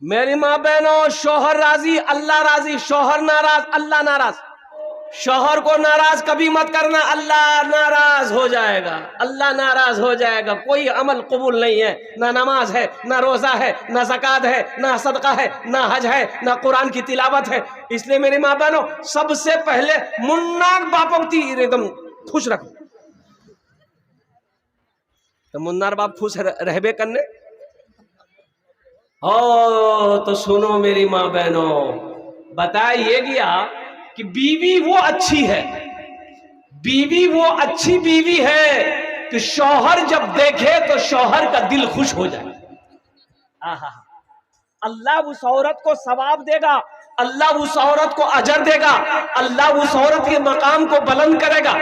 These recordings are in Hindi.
मेरी माँ बहनों, शौहर राजी अल्लाह राजी, शौहर नाराज अल्लाह नाराज। शौहर को नाराज कभी मत करना, अल्लाह नाराज हो जाएगा, अल्लाह नाराज हो जाएगा। कोई अमल कबूल नहीं है, ना नमाज है, ना रोजा है, ना ज़कात है, ना सदका है, ना हज है, ना कुरान की तिलावत है। इसलिए मेरी माँ बहनों, सबसे पहले मुन्ना बाप एकदम खुश रखो, तो मुन्नार बाप खुश रहबे करने। हो तो सुनो मेरी माँ बहनों, बताइए गया कि बीवी वो अच्छी है, बीवी वो अच्छी बीवी है कि शौहर जब देखे तो शौहर का दिल खुश हो जाए। आहा, अल्लाह उस औरत को सवाब देगा, अल्लाह उस औरत को अजर देगा, अल्लाह उस औरत के मकाम को बुलंद करेगा।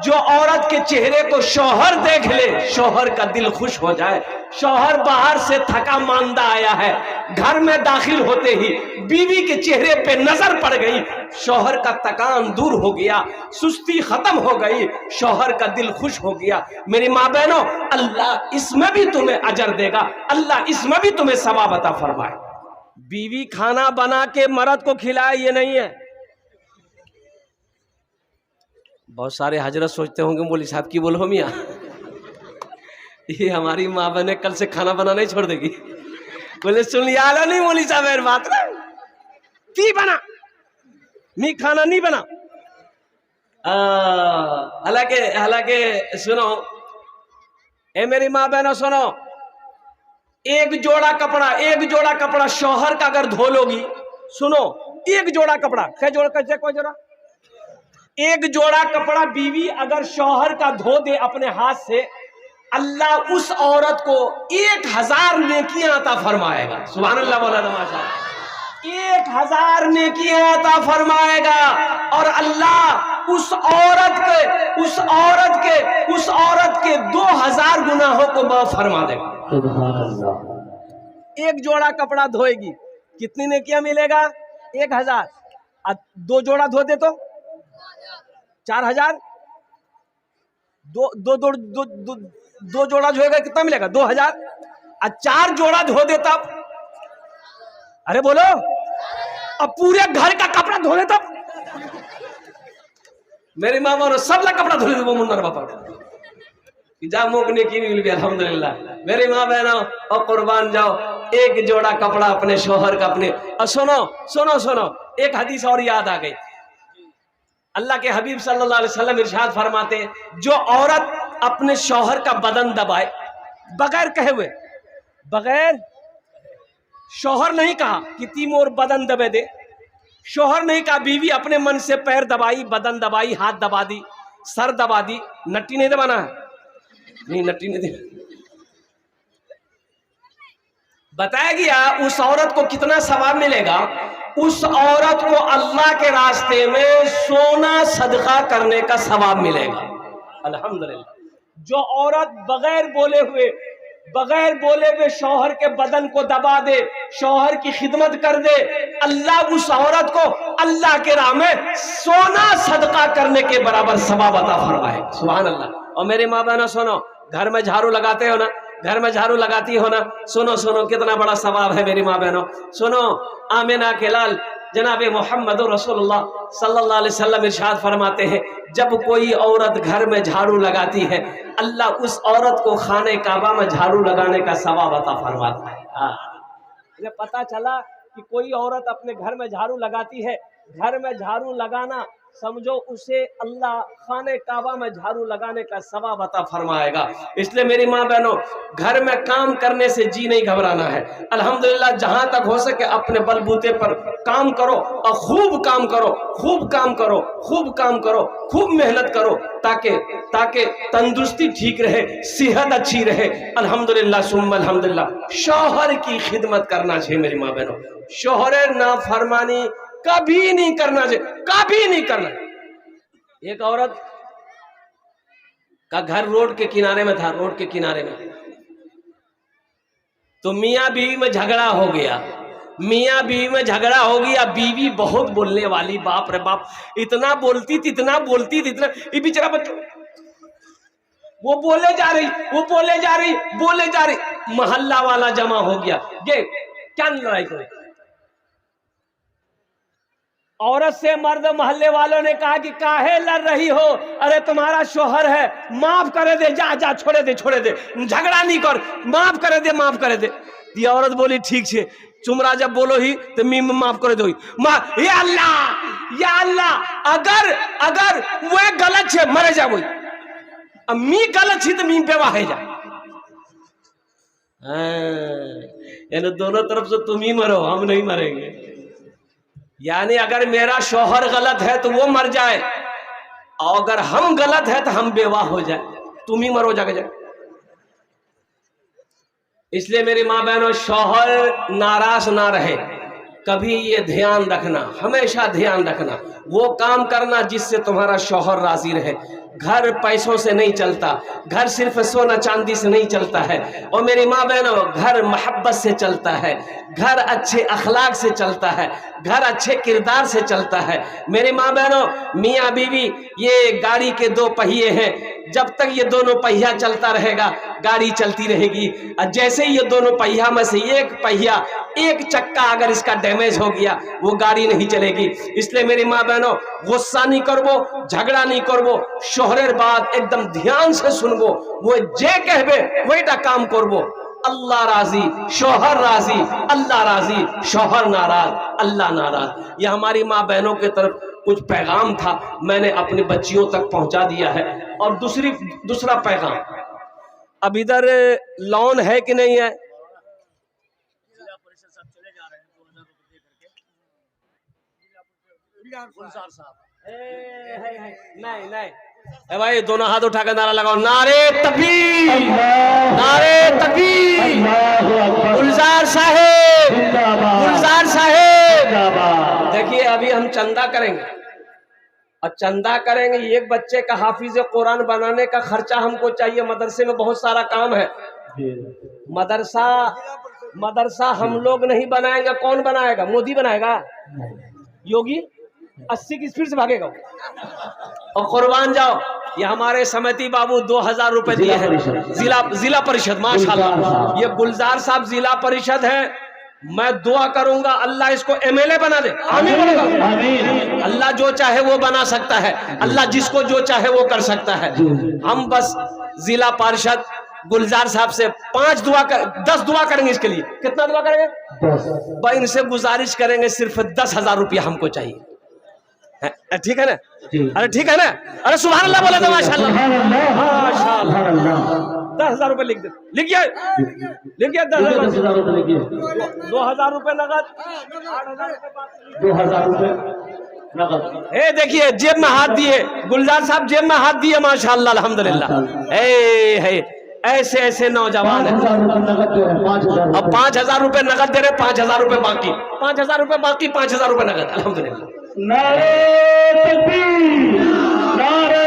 जो औरत के चेहरे को शौहर देख ले, शौहर का दिल खुश हो जाए। शौहर बाहर से थका मांदा आया है, घर में दाखिल होते ही बीवी के चेहरे पे नजर पड़ गई, शौहर का थकान दूर हो गया, सुस्ती खत्म हो गई, शौहर का दिल खुश हो गया। मेरी माँ बहनों, अल्लाह इसमें भी तुम्हें अजर देगा, अल्लाह इसमें भी तुम्हें सवाब अता फरमाए। बीवी खाना बना के मर्द को खिलाए ये नहीं है। बहुत सारे हजरत सोचते होंगे मौलवी साहब की बोलो मियाँ, ये हमारी माँ बहने कल से खाना बनाना ही छोड़ देगी। बोले सुन लिया नहीं मौलवी साहब मेरी बात ना, की बना मी खाना नहीं बना। हालांकि सुनो ए मेरी माँ बहनों, सुनो, एक जोड़ा कपड़ा शौहर का अगर धो लोगी, सुनो, एक जोड़ा कपड़ा, कै जोड़ा कैसे कोई जोड़ा, एक जोड़ा कपड़ा बीवी अगर शौहर का धो दे अपने हाथ से, अल्लाह उस औरत को 1000 नेकियां अता फरमाएगा। सुभान अल्लाह, बोला माशाअल्लाह, 1000 नेकियां अता फरमाएगा। और अल्लाह उस औरत के 2000 गुनाहों को माफ फरमा देगा। एक जोड़ा कपड़ा धोएगी, कितनी नेकियां मिलेगा? 1000। और 2 जोड़ा धो दे तो 4000। दो जोड़ा धोएगा कितना मिलेगा? 2000। और 4 जोड़ा धो दे तब, अरे बोलो, अब पूरे घर का कपड़ा धो ले तब। मेरी मामा ने सब लोग कपड़ा धो ले, वो मुन्नर बापा जा मोकने की मिल गया, अल्हम्दुलिल्लाह। मेरी माँ बहनों, और कुर्बान जाओ, एक जोड़ा कपड़ा अपने शौहर का अपने। और सुनो, एक हदीस और याद आ गई। अल्लाह के हबीब सल्लल्लाहु अलैहि वसल्लम इरशाद फरमाते, जो औरत अपने शौहर का बदन दबाए, बगैर कहे हुए, बगैर शौहर नहीं कहा कि ती मोर बदन दबे दे, शौहर नहीं कहा, बीवी अपने मन से पैर दबाई, बदन दबाई, हाथ दबा दी, सर दबा दी, नट्टी नहीं दबाना है, नहीं नट्टी नहीं दे। बताया गया उस औरत को कितना सवाब मिलेगा। उस औरत को अल्लाह के रास्ते में सोना सदका करने का सवाब मिलेगा। अल्हम्दुलिल्लाह। जो औरत बगैर बोले हुए शौहर के बदन को दबा दे, शौहर की खिदमत कर दे, अल्लाह उस औरत को अल्लाह के राह में सोना सदका करने के बराबर सवाब अता फरमाए। सुभान अल्लाह। और मेरी माँ बहनों सुनो, घर में झाड़ू लगाते हो ना, घर में झाड़ू लगाती हो ना, सुनो कितना बड़ा सवाब है मेरी माँ बहनों। सुनो, आमिना के लाल जनाब मोहम्मद रसूलुल्लाह सल्लल्लाहु अलैहि वसल्लम इरशाद फरमाते हैं, जब कोई औरत घर में झाड़ू लगाती है, अल्लाह उस औरत को खाने काबा में झाड़ू लगाने का सवाब अता फरमाता है। मुझे पता चला कि कोई औरत अपने घर में झाड़ू लगाती है, घर में झाड़ू लगाना समझो उसे अल्लाह खाने काबा में झाड़ू लगाने का सवाब अता फरमाएगा। इसलिए मेरी माँ बहनों, घर में काम करने से जी नहीं घबराना है। अल्हम्दुलिल्लाह, जहां तक हो सके अपने बलबूते पर काम करो, और खूब काम करो, खूब मेहनत करो, ताकि तंदुरुस्ती ठीक रहे, सेहत अच्छी रहे। अल्हम्दुलिल्लाह सुम्मा अल्हम्दुलिल्लाह। शौहर की खिदमत करना चाहिए मेरी माँ बहनों, शौहर नाफरमानी कभी नहीं करना चाहिए, कभी नहीं करना। एक औरत का घर रोड के किनारे में था, रोड के किनारे में, तो मियाँ बीवी में झगड़ा हो गया, बीवी बहुत बोलने वाली, बाप रे बाप, इतना बोलती थी, ये बेचारा बच्चा वो बोले जा रही, वो बोले जा रही, बोले जा रही, मोहल्ला वाला जमा हो गया। ये क्या लड़ाई करे? औरत से मर्द मोहल्ले वालों ने कहा कि काहे लड़ रही हो? अरे तुम्हारा शोहर है, माफ करे दे, जा जा, छोड़े दे, छोड़े दे, झगड़ा नहीं कर, माफ करे दे, माफ करे दे। ये औरत बोली ठीक है, चुमरा जब बोलो ही तो मी माफ करे दो। या अल्लाह, या अल्लाह, अगर अगर वो गलत है मरे जा, वही अब मी गलत थी तो मी बेवा है जा। यानी दोनों तरफ से तुम ही मरो, हम नहीं मरेंगे। यानी अगर मेरा शौहर गलत है तो वो मर जाए, और अगर हम गलत है तो हम बेवा हो जाए, तुम ही मरो जाके जाए। इसलिए मेरी माँ बहनों, शौहर नाराज ना रहे, कभी ये ध्यान रखना, हमेशा ध्यान रखना, वो काम करना जिससे तुम्हारा शौहर राजी रहे। घर पैसों से नहीं चलता, घर सिर्फ सोना चांदी से नहीं चलता है। और मेरी माँ बहनों, घर मोहब्बत से चलता है, घर अच्छे अखलाक से चलता है, घर अच्छे किरदार से चलता है। मेरी माँ बहनों, मियाँ बीवी ये गाड़ी के दो पहिए हैं, जब तक ये दोनों पहिया चलता रहेगा गाड़ी चलती रहेगी। और जैसे ही ये दोनों पहिया में से एक पहिया, एक चक्का अगर इसका डैमेज हो गया, वो गाड़ी नहीं चलेगी। इसलिए मेरी माँ बहनों, गुस्सा नहीं करबो, झगड़ा नहीं करबो, शोहरेर बात एकदम ध्यान से सुनबो, वो जे कहबे वहीटा काम करबो। अल्लाह राजी, शौहर राजी, अल्लाह राजी, शौहर नाराज, अल्लाह नाराज। यह हमारी माँ बहनों की तरफ कुछ पैगाम था, मैंने अपनी बच्चियों तक पहुंचा दिया है। और दूसरा पैगाम, अब इधर लोन है कि नहीं है? नहीं नहीं, ए भाई दोनों हाथ उठा कर नारा लगाओ, नारे तकबीर, नारे तकबीर, गुलजार साहेब, गुलजार साहेब। देखिए अभी हम चंदा करेंगे, और चंदा करेंगे, एक बच्चे का हाफिज कुरान बनाने का खर्चा हमको चाहिए। मदरसे में बहुत सारा काम है। मदरसा हम लोग नहीं बनाएंगे, कौन बनाएगा? मोदी बनाएगा? योगी 80 की स्पीड से भागेगा। और कुर्बान जाओ, ये हमारे समिति बाबू 2000 रुपए दिए हैं, जिला परिषद, माशाल्लाह। ये गुलजार साहब जिला परिषद है। मैं दुआ करूंगा अल्लाह इसको एमएलए बना दे। आमीन बोलो। अल्लाह जो चाहे वो बना सकता है, अल्लाह जिसको जो चाहे वो कर सकता है। हम बस जिला परिषद गुलजार साहब से 10 दुआ करेंगे इसके लिए। कितना दुआ करेंगे? 10। इनसे गुजारिश करेंगे, सिर्फ 10,000 रुपया हमको चाहिए। ठीक है ना? अरे ठीक है ना? अरे सुभान अल्लाह बोले तो माशाल्लाह, माशाल्लाह। 10,000 रुपए लिख दे, लिखिए 10,000 रुपए लिखिए। 2,000 रुपए नगद, 2,000 रुपए नगद। देखिए जेब में हाथ दिए, गुलजार साहब जेब में हाथ दिए, माशाल्लाह, अल्हम्दुलिल्लाह। ऐसे ऐसे नौजवान है। अब 5,000 रुपए नगद दे रहे, 5,000 रुपए बाकी, 5,000 रुपए बाकी, 5,000 रुपए नगद, अल्हम्दुलिल्लाह। नारे तकबीर, नारे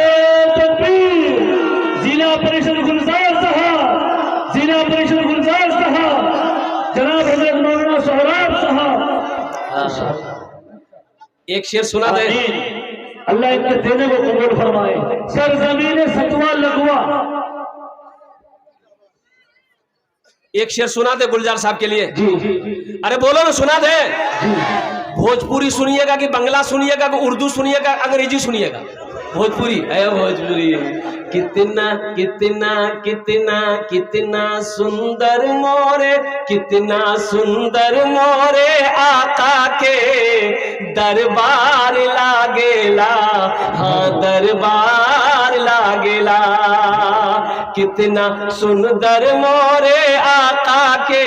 तकबीर। जिला परिषद गुलजार साहब, जिला परिषद गुलजार साहब, जनाब हजरत मौलाना सोहराब साहब। एक शेर सुना दे। अल्लाह इनके देने को कबूल फरमाए। सरजमीन सतवा लगवा, एक शेर सुना दे गुलजार साहब के लिए। जी। अरे बोलो ना, सुना दे। भोजपुरी सुनिएगा कि बंगला सुनिएगा कि उर्दू सुनिएगा, अंग्रेजी सुनिएगा? भोजपुरी है, भोजपुरी। कितना कितना कितना कितना सुंदर मोरे, कितना सुंदर मोरे आका के दरबार लागेला, हाँ दरबार लागेला। कितना सुंदर मोरे आका के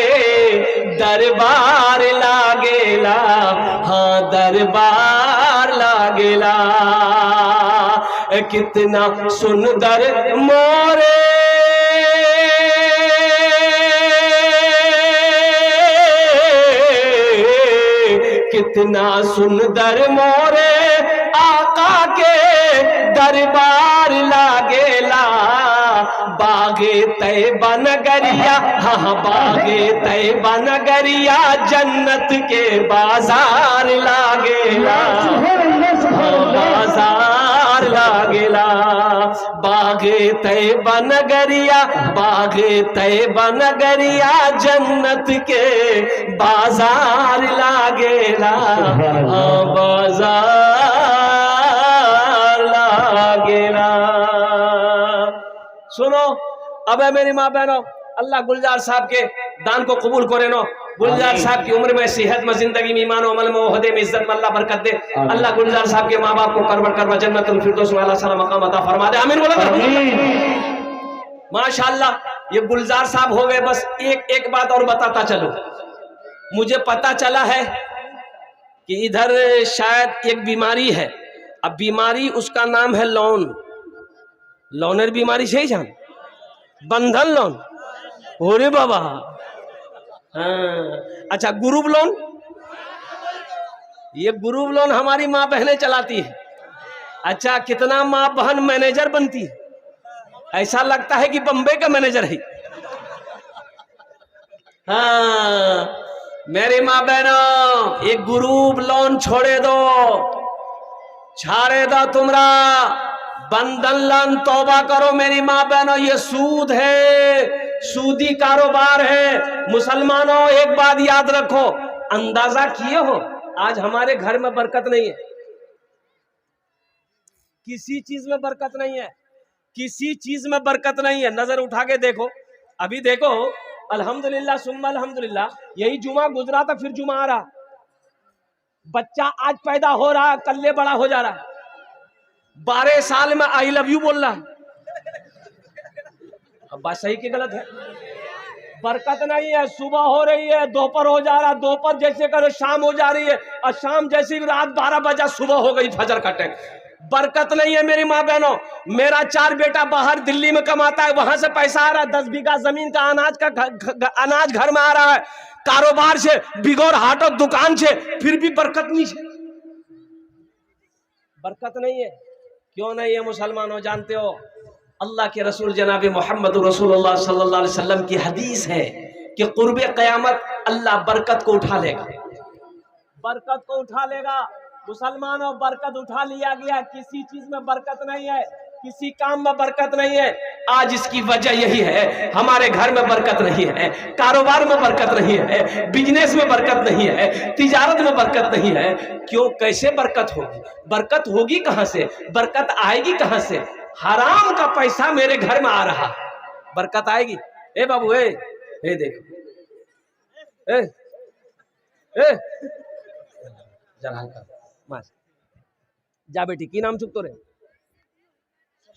दरबार लागेला, हाँ दरबार लागेला। कितना सुंदर मोरे कितना सुंदर मोरे आका के दरबार लागेला। बागे तैबा नगरिया, हाँ बागे तैबा नगरिया, जन्नत के बाजार लागेला, बाजार लागेला। बागे तैबा नगरिया, बागे तैबा नगरिया, जन्नत के बाजार लागेला, बाजार लागेला। सुनो, अब है मेरी माँ बहनों, अल्लाह गुलजार साहब के दान को कबूल करे नो। गुलजार साहब की उम्र में, सेहत में, जिंदगी में, ईमान अमल में, ओहदे में, इज्जत में अल्लाह बरकत दे। अल्लाह गुलजार साहब के माँ बाप को करवर करवा जन्नतुल फिरदौस में अल्लाह सला मकाम अता फरमा दे। आमीन बोलो। माशाअल्लाह, ये गुलजार साहब हो गए। बस एक बात और बताता चलो, मुझे पता चला है कि इधर शायद एक बीमारी है। अब बीमारी उसका नाम है लोन। लोनेर बीमारी से ही जान, बंधन लोन। ओरे बाबा, हाँ। अच्छा, ग्रुप लोन, ये ग्रुप लोन हमारी माँ बहनें चलाती है। अच्छा, कितना माँ बहन मैनेजर बनती है, ऐसा लगता है कि बम्बई का मैनेजर है। हाँ मेरी माँ बहनों, एक ग्रुप लोन छोड़े दो, छाड़े दो तुमरा बंधन लोन, तौबा करो मेरी माँ बहनों। ये सूद है, सूदी कारोबार है। मुसलमानों, एक बात याद रखो, अंदाजा किए हो आज हमारे घर में बरकत नहीं है, किसी चीज में बरकत नहीं है, किसी चीज में बरकत नहीं है। नजर उठा के देखो, अभी देखो, अल्हम्दुलिल्लाह सुम्मा अल्हम्दुलिल्लाह, यही जुमा गुजरा था, फिर जुमा आ रहा। बच्चा आज पैदा हो रहा, कल्ले बड़ा हो जा रहा। 12 साल में आई लव यू बोल रहा। अब बात सही की गलत है? बरकत नहीं है। सुबह हो रही है, दोपहर हो जा रहा, दोपहर जैसे करे शाम हो जा रही है, और शाम जैसी रात 12 बजा, सुबह हो गई फजर का टाइम। बरकत नहीं है मेरी माँ बहनों। मेरा 4 बेटा बाहर दिल्ली में कमाता है, वहां से पैसा आ रहा है, 10 बीघा जमीन का अनाज घर में आ रहा है, कारोबार से, बिगौर हाटो दुकान से, फिर भी बरकत नहीं है। बरकत नहीं है। क्यों नहीं है मुसलमानों? जानते हो, अल्लाह के रसूल जनाब मोहम्मद रसूलुल्लाह सल्लल्लाहु अलैहि वसल्लम की हदीस है कि कुर्बे क़यामत अल्लाह बरकत को उठा लेगा, बरकत को उठा लेगा। मुसलमानों, बरकत उठा लिया गया, किसी चीज में बरकत नहीं है, किसी काम में बरकत नहीं है। आज इसकी वजह यही है, हमारे घर में बरकत नहीं है, कारोबार में बरकत नहीं है, बिजनेस में बरकत नहीं है, तिजारत में बरकत नहीं है। क्यों? कैसे बरकत होगी? बरकत होगी कहां से? बरकत आएगी कहां से? हराम का पैसा मेरे घर में आ रहा, बरकत आएगी? ए बाबू, ए देखो, जा बेटी, की नाम चुप तो रहे?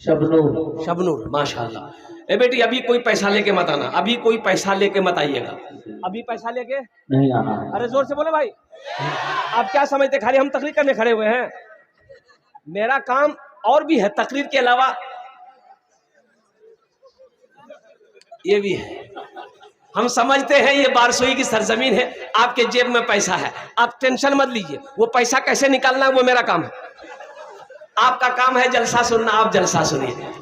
शबनूर। शबनूर, माशाल्लाह। ए बेटी, अभी कोई पैसा लेके मत आना, अभी कोई पैसा लेके मत आइएगा, अभी पैसा लेके नहीं आना। अरे जोर से बोले भाई। आप क्या समझते खाली हम तकरीर करने खड़े हुए हैं? मेरा काम और भी है, तकरीर के अलावा ये भी है। हम समझते हैं ये बारसोई की सरजमीन है, आपके जेब में पैसा है, आप टेंशन मत लीजिए, वो पैसा कैसे निकालना है वो मेरा काम है। आपका काम है जलसा सुनना, आप जलसा सुनिए।